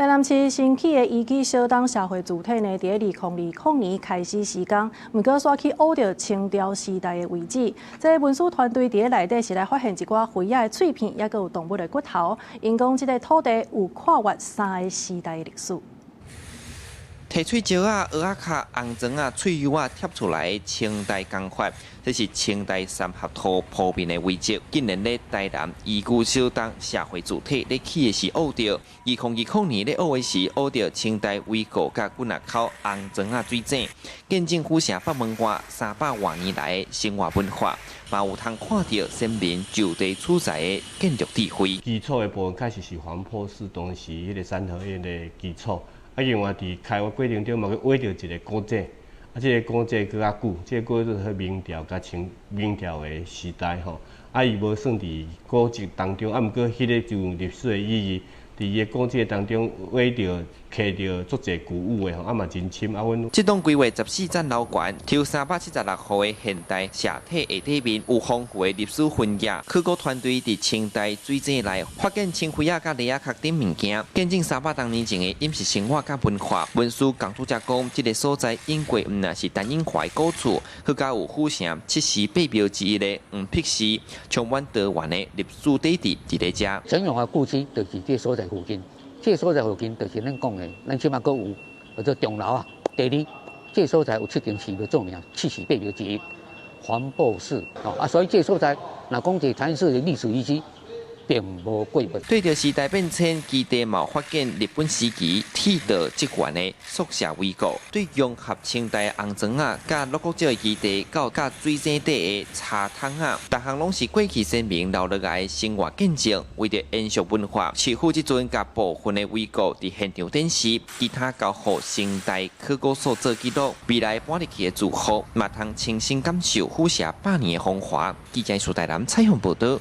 台南市新起的遺址小東社會主體呢，在2020年開始施工，不過煞去挖到清朝時代的遺址。這個文史團隊在內底是來發現一寡灰仔的碎片，也有動物的骨頭。因講這個土地有跨越3個時代的歷史。提喙石啊、蚵仔殼、紅磚啊、脆油啊貼出來的清代工法，這是清代三合土鋪面的遺跡。竟然咧台南遺址小東社會主體咧起的是挖到2020年咧挖的是挖到清代遺構甲滾仔口紅磚啊水井，見證府城北門外300多年來的生活文化，嘛有通看到先民就地取材的建築智慧。基礎的部分開始是黃埔式當時迄個三合院的基礎。另外佇開挖過程中嘛，去挖到一個古井，這個古井更較久，這個古井是明朝甲明朝的時代吼，伊無算佇古蹟當中，毋過迄個就有歷史的意義。佇伊個古蹟當中挖到、刻到足儕古物的吼，嘛真深。這棟規劃14層樓高、抽376戶的現代社體下底面有豐富的歷史痕跡。考古團隊佇清代水井內發現青灰仔甲梨仔殼等物件，見證300多年前的飲食生活甲文化。文書工作者講，這個所在因過毋但是單英華的古厝，佮加有府城7時8廟之一的黃碧寺，充滿多元的歷史底蘊佇咧遮。成永華故居就是這所在附近。這個所在附近就是咱講的，咱起碼閣有叫做鐘樓啊。第二，這個所在有7間寺廟著名，7時8廟之一，黃埔寺所以這個所在，若講這台南市的歷史遺跡，並無過問。對着時代變遷，基地嘛發現日本時期鐵道職員的宿舍遺構，對融合清代紅磚啊，甲鹿角石基地到甲水井底的茶湯啊，逐項攏是過去先民留落來的生活見證。為着延續文化，市府這陣甲部分的遺構佇現場展示，其他交予清代考古所做記錄，未來搬入去的住戶嘛通親身感受府城100年的風華。記者蘇台南採訪報道。